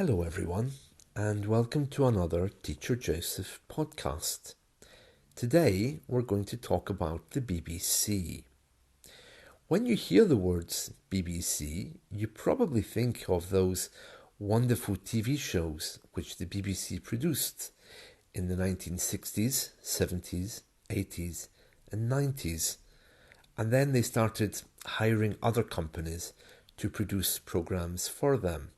Hello, everyone, and welcome to another Teacher Joseph podcast. Today, we're going to talk about the BBC. When you hear the words BBC, you probably think of those wonderful TV shows which the BBC produced in the 1960s, 70s, 80s, and 90s. And then they started hiring other companies to produce programs for them.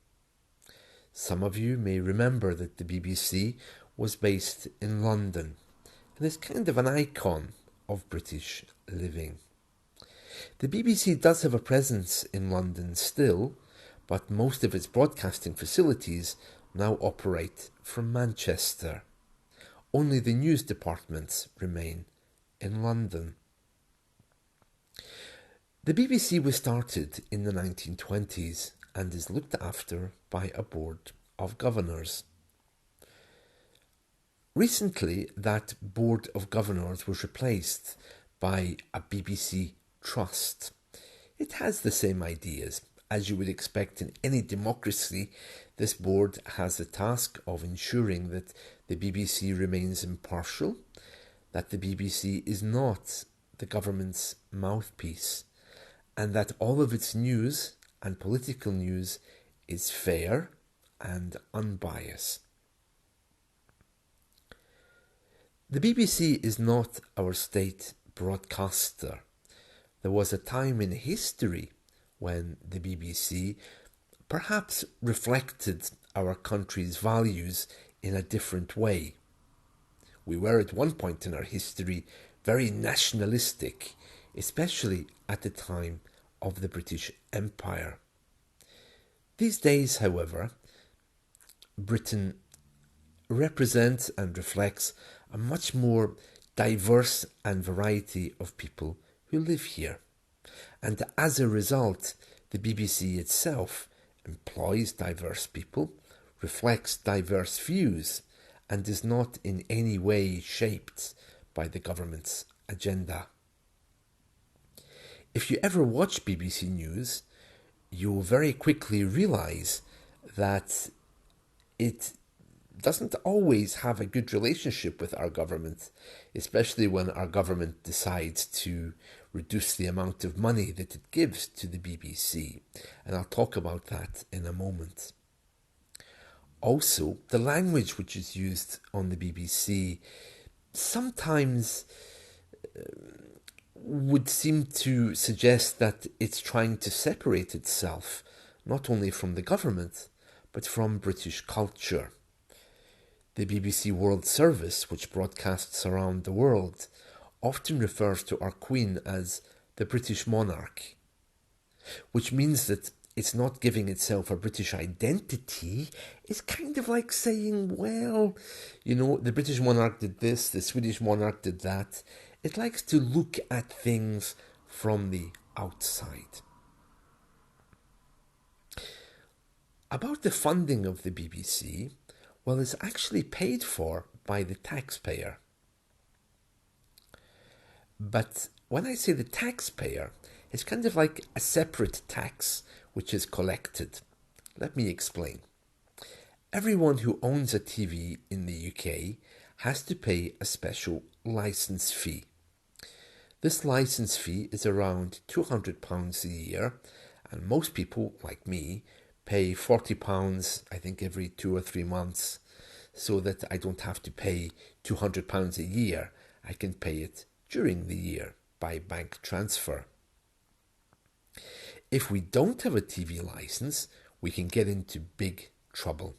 Some of you may remember that the BBC was based in London and is kind of an icon of British living. The BBC does have a presence in London still, but most of its broadcasting facilities now operate from Manchester. Only the news departments remain in London. The BBC was started in the 1920s and is looked after by a board of governors. Recently, that board of governors was replaced by a BBC trust. It has the same ideas. As you would expect in any democracy, this board has the task of ensuring that the BBC remains impartial, that the BBC is not the government's mouthpiece, and that all of its news and political news is fair and unbiased. The BBC is not our state broadcaster. There was a time in history when the BBC perhaps reflected our country's values in a different way. We were at one point in our history very nationalistic, especially at the time of the British Empire. These days, however, Britain represents and reflects a much more diverse and variety of people who live here. And as a result, the BBC itself employs diverse people, reflects diverse views, and is not in any way shaped by the government's agenda. If you ever watch BBC News, you'll very quickly realise that it doesn't always have a good relationship with our government, especially when our government decides to reduce the amount of money that it gives to the BBC. And I'll talk about that in a moment. Also, the language which is used on the BBC sometimes would seem to suggest that it's trying to separate itself not only from the government but from British culture. The BBC World Service, which broadcasts around the world, often refers to our Queen as the British monarch, which means that it's not giving itself a British identity. It's kind of like saying, well, the British monarch did this, the Swedish monarch did that. It likes to look at things from the outside. About the funding of the BBC, well, it's actually paid for by the taxpayer. But when I say the taxpayer, it's kind of like a separate tax which is collected. Let me explain. Everyone who owns a TV in the UK has to pay a special licence fee. This licence fee is around £200 a year, and most people, like me, pay £40, I think, every 2 or 3 months, so that I don't have to pay £200 a year. I can pay it during the year by bank transfer. If we don't have a TV licence, we can get into big trouble.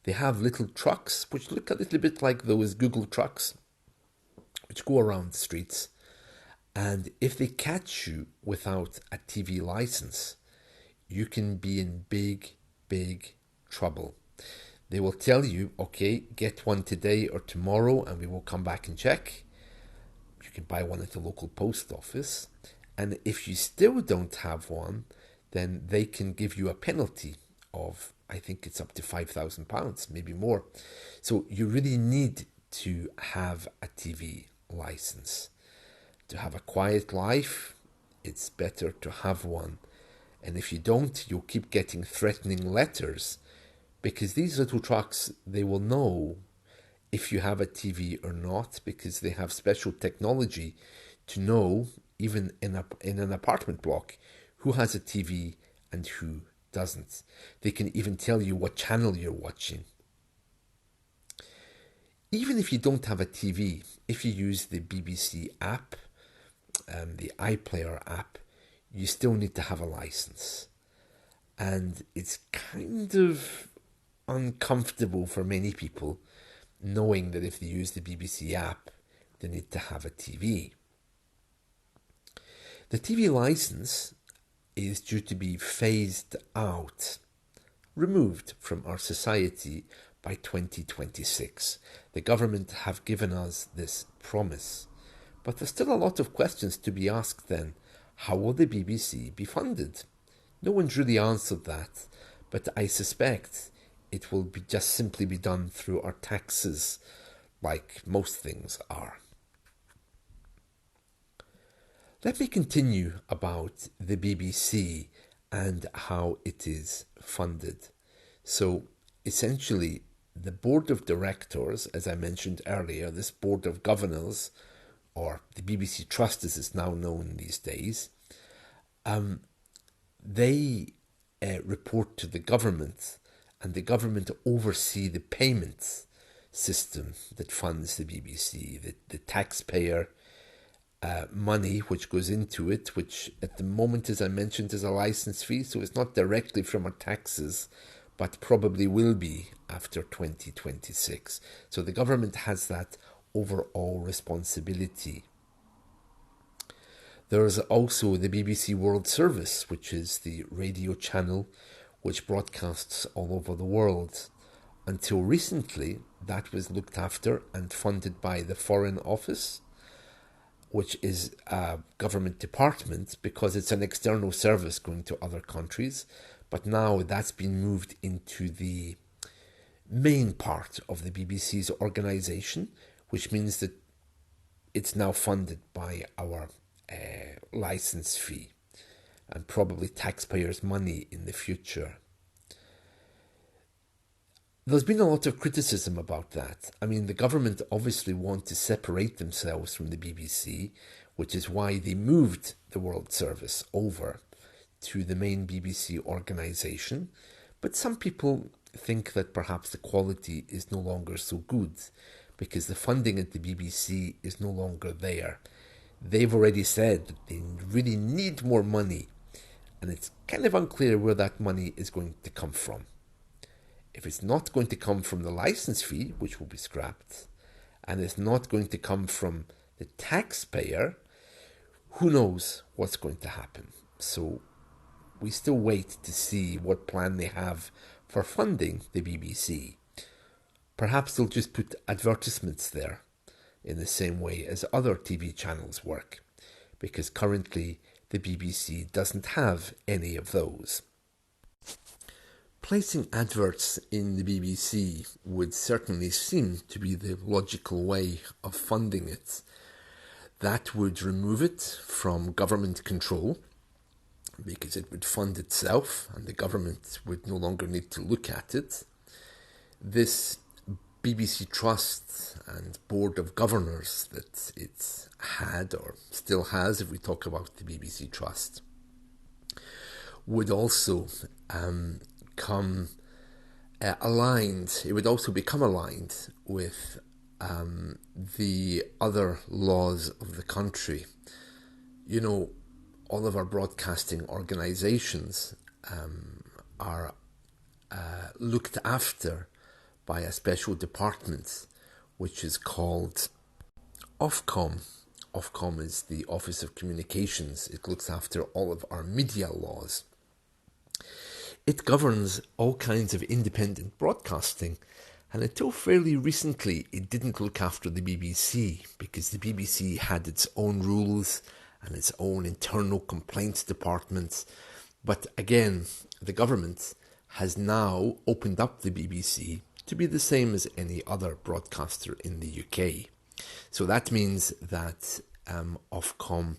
They have little trucks which look a little bit like those Google trucks which go around the streets, and if they catch you without a TV licence, you can be in big, big trouble. They will tell you, okay, get one today or tomorrow and we will come back and check. You can buy one at the local post office. And if you still don't have one, then they can give you a penalty of, I think it's up to £5,000, maybe more. So you really need to have a TV licence. To have a quiet life, it's better to have one. And if you don't, you'll keep getting threatening letters because these little trucks, they will know if you have a TV or not, because they have special technology to know, even in an apartment block, who has a TV and who doesn't. They can even tell you what channel you're watching. Even if you don't have a TV, if you use the BBC app, the iPlayer app, you still need to have a license. And it's kind of uncomfortable for many people knowing that if they use the BBC app, they need to have a TV. The TV license is due to be phased out, removed from our society by 2026. The government have given us this promise. But there's still a lot of questions to be asked then. How will the BBC be funded? No one's really answered that, but I suspect it will just simply be done through our taxes, like most things are. Let me continue about the BBC and how it is funded. So essentially, the board of directors, as I mentioned earlier, this board of governors, or the BBC Trust as it's now known these days, they report to the government, and the government oversee the payments system that funds the BBC, the taxpayer money which goes into it, which at the moment, as I mentioned, is a license fee, so it's not directly from our taxes, but probably will be after 2026. So the government has that overall responsibility. There's also the BBC World Service, which is the radio channel which broadcasts all over the world. Until recently, that was looked after and funded by the Foreign Office, which is a government department because it's an external service going to other countries. But now that's been moved into the main part of the BBC's organisation, which means that it's now funded by our license fee and probably taxpayers' money in the future. There's been a lot of criticism about that. I mean, the government obviously want to separate themselves from the BBC, which is why they moved the World Service over to the main BBC organisation. But some people think that perhaps the quality is no longer so good because the funding at the BBC is no longer there. They've already said that they really need more money, and it's kind of unclear where that money is going to come from. If it's not going to come from the license fee, which will be scrapped, and it's not going to come from the taxpayer, who knows what's going to happen. So we still wait to see what plan they have for funding the BBC. Perhaps they'll just put advertisements there in the same way as other TV channels work, because currently the BBC doesn't have any of those. Placing adverts in the BBC would certainly seem to be the logical way of funding it. That would remove it from government control, because it would fund itself and the government would no longer need to look at it. This BBC Trust and Board of Governors that it had, or still has if we talk about the BBC Trust, would also come aligned. It would also become aligned with the other laws of the country. You know, all of our broadcasting organisations are looked after by a special department which is called Ofcom. Ofcom is the Office of Communications. It looks after all of our media laws. It governs all kinds of independent broadcasting, and until fairly recently it didn't look after the BBC because the BBC had its own rules and its own internal complaints department. But again, the government has now opened up the BBC to be the same as any other broadcaster in the UK. So that means that Ofcom,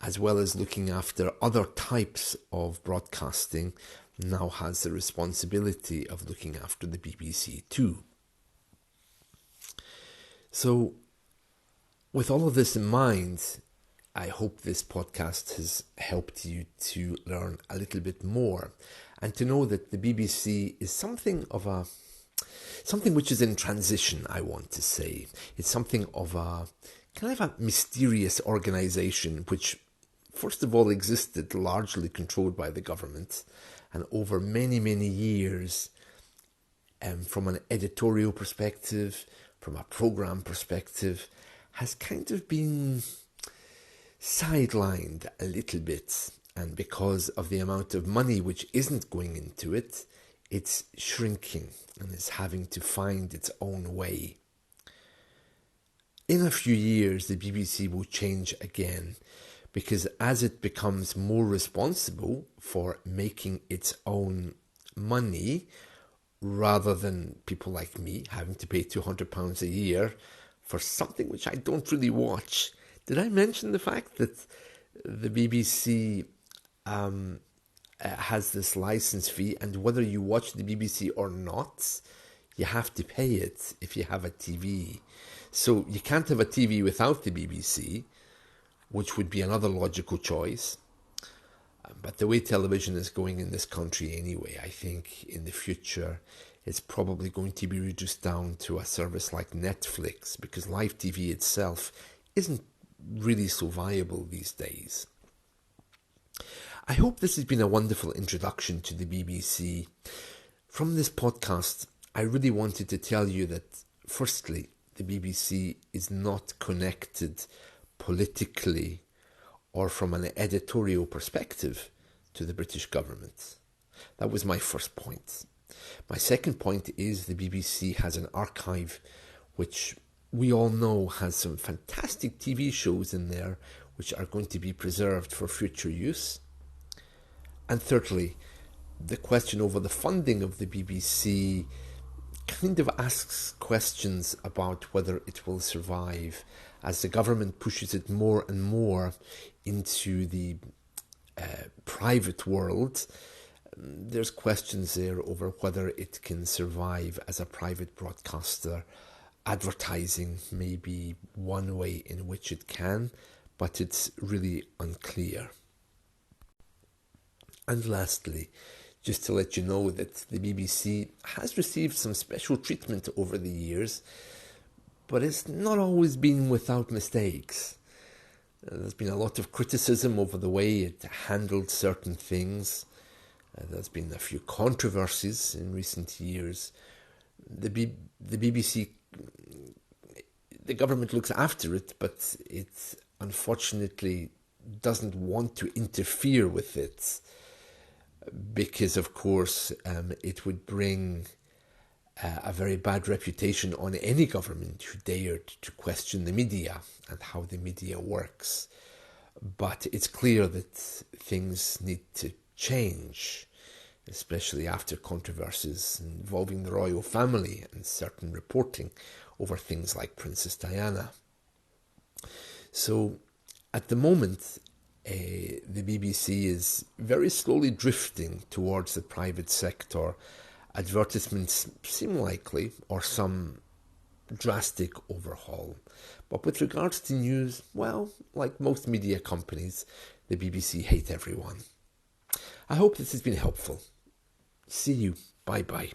as well as looking after other types of broadcasting now has the responsibility of looking after the BBC too. So, with all of this in mind, I hope this podcast has helped you to learn a little bit more and to know that the BBC is something which is in transition, I want to say. It's something of a kind of a mysterious organisation which, first of all, existed largely controlled by the government, and over many, many years, from an editorial perspective, from a programme perspective, has kind of been sidelined a little bit. And because of the amount of money which isn't going into it, it's shrinking and is having to find its own way. In a few years, the BBC will change again, because as it becomes more responsible for making its own money, rather than people like me having to pay £200 a year for something which I don't really watch. Did I mention the fact that the BBC has this license fee, and whether you watch the BBC or not, you have to pay it if you have a TV. So you can't have a TV without the BBC, which would be another logical choice. But the way television is going in this country anyway, I think in the future it's probably going to be reduced down to a service like Netflix, because live TV itself isn't really so viable these days. I hope this has been a wonderful introduction to the BBC. From this podcast, I really wanted to tell you that, firstly, the BBC is not connected politically or from an editorial perspective to the British government. That was my first point. My second point is the BBC has an archive which we all know has some fantastic TV shows in there which are going to be preserved for future use. And thirdly, the question over the funding of the BBC kind of asks questions about whether it will survive as the government pushes it more and more into the private world. There's questions there over whether it can survive as a private broadcaster. Advertising may be one way in which it can, but it's really unclear. And lastly, just to let you know that the BBC has received some special treatment over the years, but it's not always been without mistakes. There's been a lot of criticism over the way it handled certain things. There's been a few controversies in recent years. The BBC, the government looks after it, but it unfortunately doesn't want to interfere with it, because, of course, it would bring a very bad reputation on any government who dared to question the media and how the media works. But it's clear that things need to change, especially after controversies involving the royal family and certain reporting over things like Princess Diana. So, at the moment, the BBC is very slowly drifting towards the private sector. Advertisements seem likely, or some drastic overhaul. But with regards to news, well, like most media companies, the BBC hate everyone. I hope this has been helpful. See you. Bye-bye.